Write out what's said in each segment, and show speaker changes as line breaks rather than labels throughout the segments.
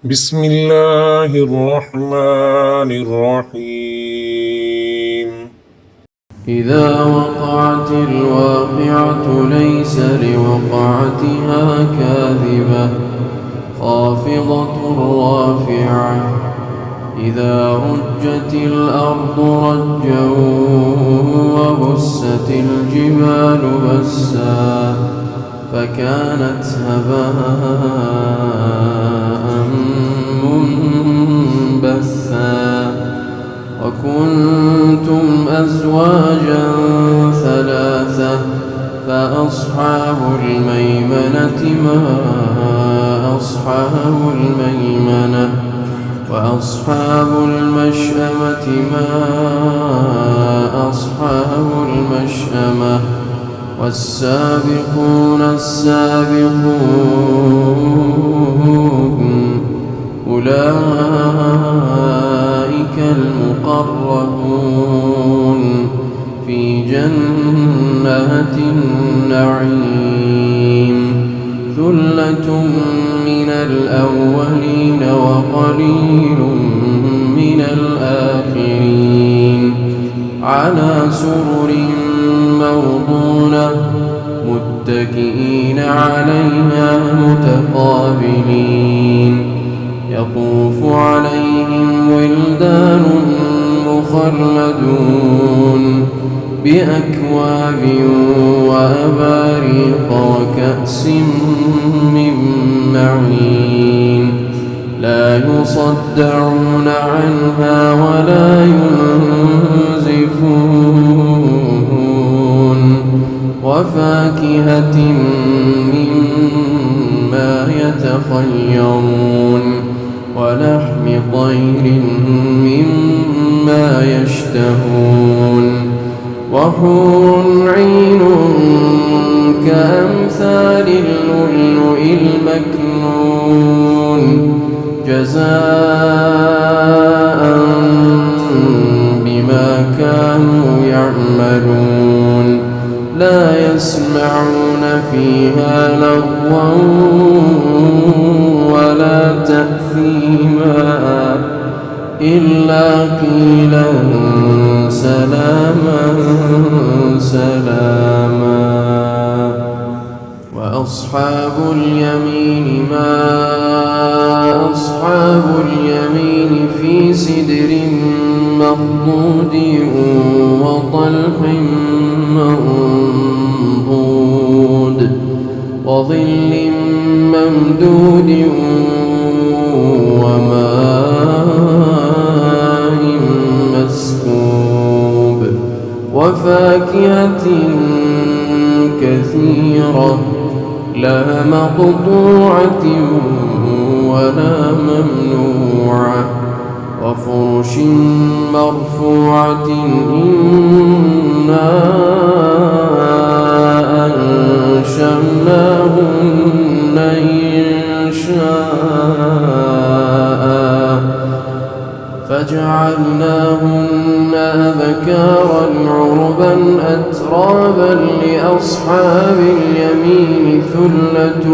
بسم الله الرحمن الرحيم.
إذا وقعت الواقعة ليس لوقعتها كاذبة خافضة رافعة إذا رجت الأرض رجا وبست الجبال بسا فكانت هباء منبثا وكنتم أزواجا ثلاثة فأصحاب الميمنة ما أصحاب الميمنة وأصحاب المشأمة ما أصحاب المشأمة والسابقون السابقون أولئك المقربون في جنات النعيم ثلة من الأولين وقليل من الآخرين على سرر موضونة متكئين عليها متقابلين يطوف عليهم ولدان مخلدون بأكواب وأباريق وكأس من معين لا يصدعون عنها ولا ينزفون وفاكهة مما يتخيرون ولحم طير مما يشتهون وحور عين كأمثال اللؤلؤ المكنون جزاء بما كانوا يعملون لا يسمعون فيها لغوا ولا تأثيما إلا قيلا سلاما سلاما وأصحاب اليمين ما أصحاب اليمين في سدر مخضود وطلح منضود وظل ممدود وماء مسكوب وفاكهة كثيرة لا مقطوعة ولا ممنوعة وفرش مرفوعة إنا أنشأناهن إنشاء فجعلناهن أبكارا عربا أترابا لأصحاب اليمين ثلة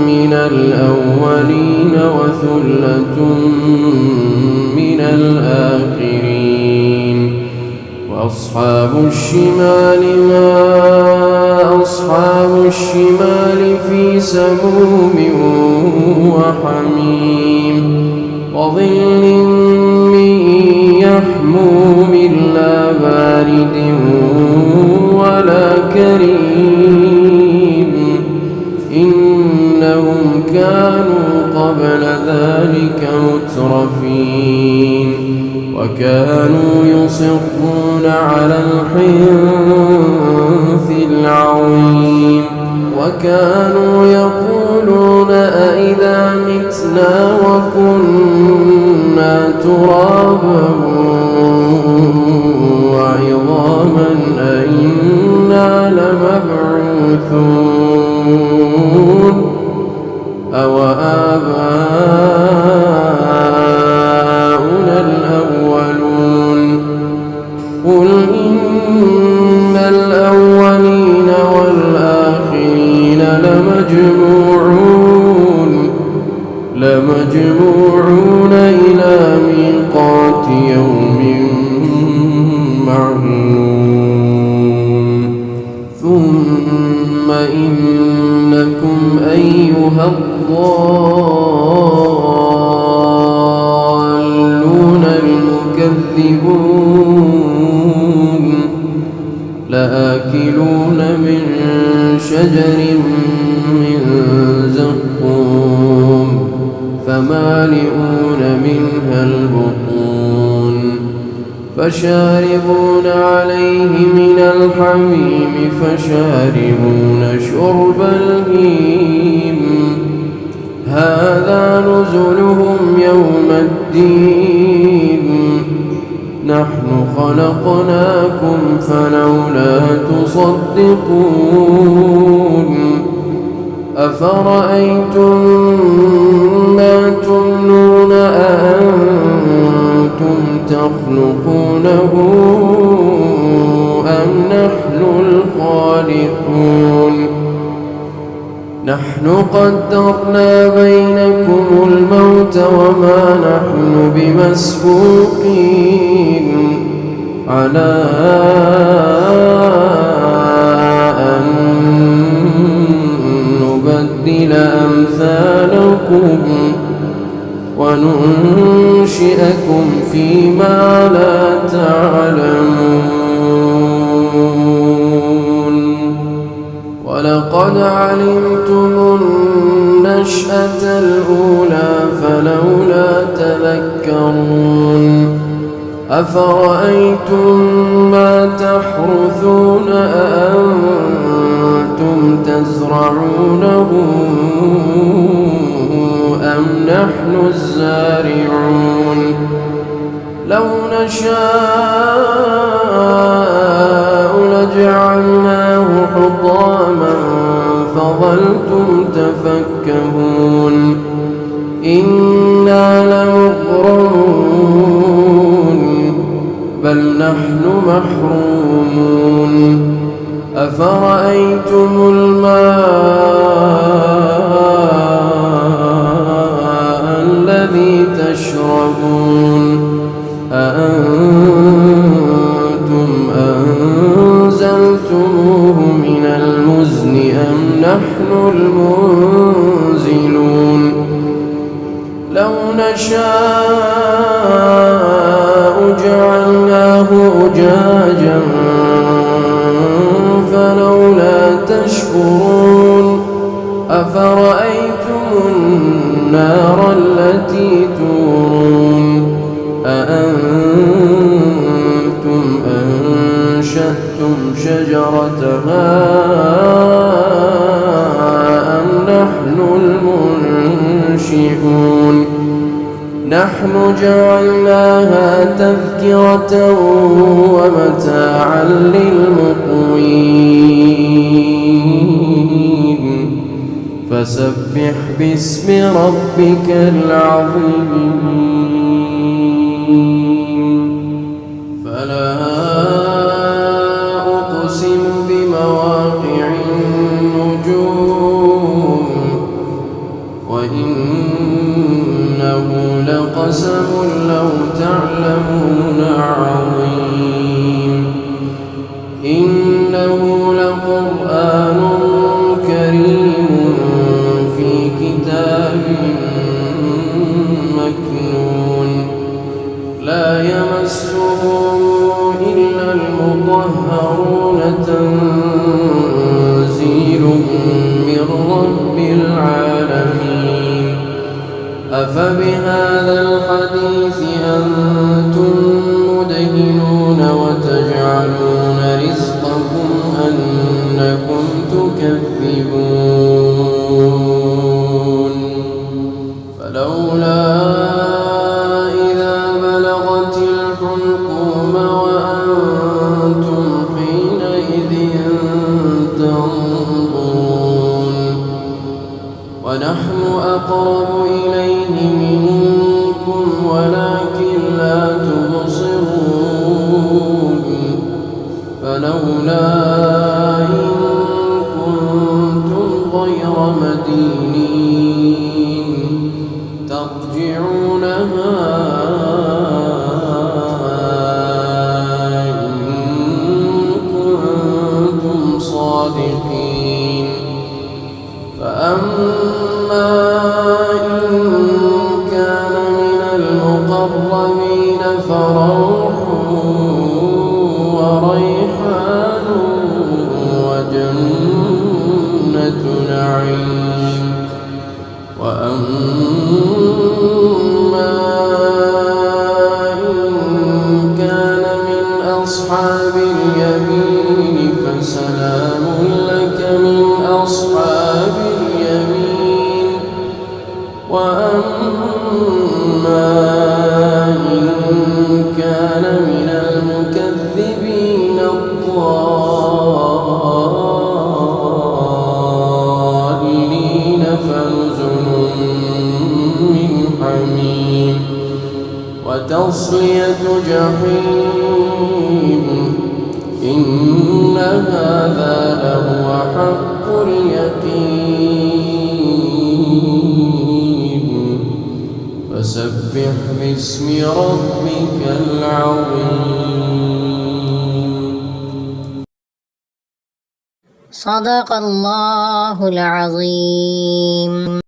من الأولين وثلة من الآخرين وأصحاب الشمال ما أصحاب الشمال في سموم وحميم وظل من يحموم لا بارد ولا كريم إنهم كانوا قبل ذلك مترفين وكانوا يصرون على الحنث العظيم وكانوا يقولون أئذا متنا وكنا ترابا وعظاما أئنا لمبعوثون أو آباؤنا الأولون قل إن الأولين والآخرين لمجموعون لمجموعون إلى ميقات يوم معلوم ثم إنكم أيها الضالون المكذبون لآكلون من شجر من زقوم فمالئون منها البطون فشاربون عليه من الحميم فشاربون شرب الهيم هذا نزلهم يوم الدين نحن خلقناكم فلولا تصدقون أفرأيتم ما تمنون أأنتم تخلقونه أم نحن الخالقون نحن قدرنا بينكم الموت وما نحن بمسبوقين على أن نبدل أمثالكم وننشئكم فيما لا تعلمون ولقد علمتم النشأة الأولى فلولا تذكرون أفرأيتم ما تحرثون أأنتم تزرعونه أم نحن الزارعون لو نشاء لجعلناه حطاما فظلتم تفكهون إنا لمغرمون بل نحن محرومون أفرأيتم الماء الذي تشربون أأنتم أنزلتموه من المزن أم نحن المنزلون لو نشاء جعلناه أجاجا فلولا تشكرون أفرأيتم النار التي تورون أأنتم أنشأتم شجرتها أم نحن المنشئون نحن جعلناها تذكرة ومتاعا للمقوين فسبح باسم ربك العظيم فلا أقسم بمواقع النجوم وإنه لقسم لو تعلمون عظيم إنه لقرآن كريم في كتاب مكنون لا يمسه إلا المطهرون تنزيل من رب العالمين أفبهذا الحديث أنتم مدهنون وتجعلون رزقكم أنكم تكذبون فلولا إذا بلغت الحلقوم وأنتم حينئذ تنظرون ونحن أقرب إليه منكم ولكن لا تبصرون فلولا إن كنتم غير مدينين ترجعون تتبعونها إن كنتم صادقين فأما إن كان من المقربين فروح وريحان وجنة نعيم وأما إن كان من أصحاب اليمين فسلام لك من أصحاب اليمين وأما إن كان من المكذبين الضالين فنزل من حميم وتصلية جحيم إن هذا لهو حق اليقين فسبح باسم ربك العظيم
صدق الله العظيم.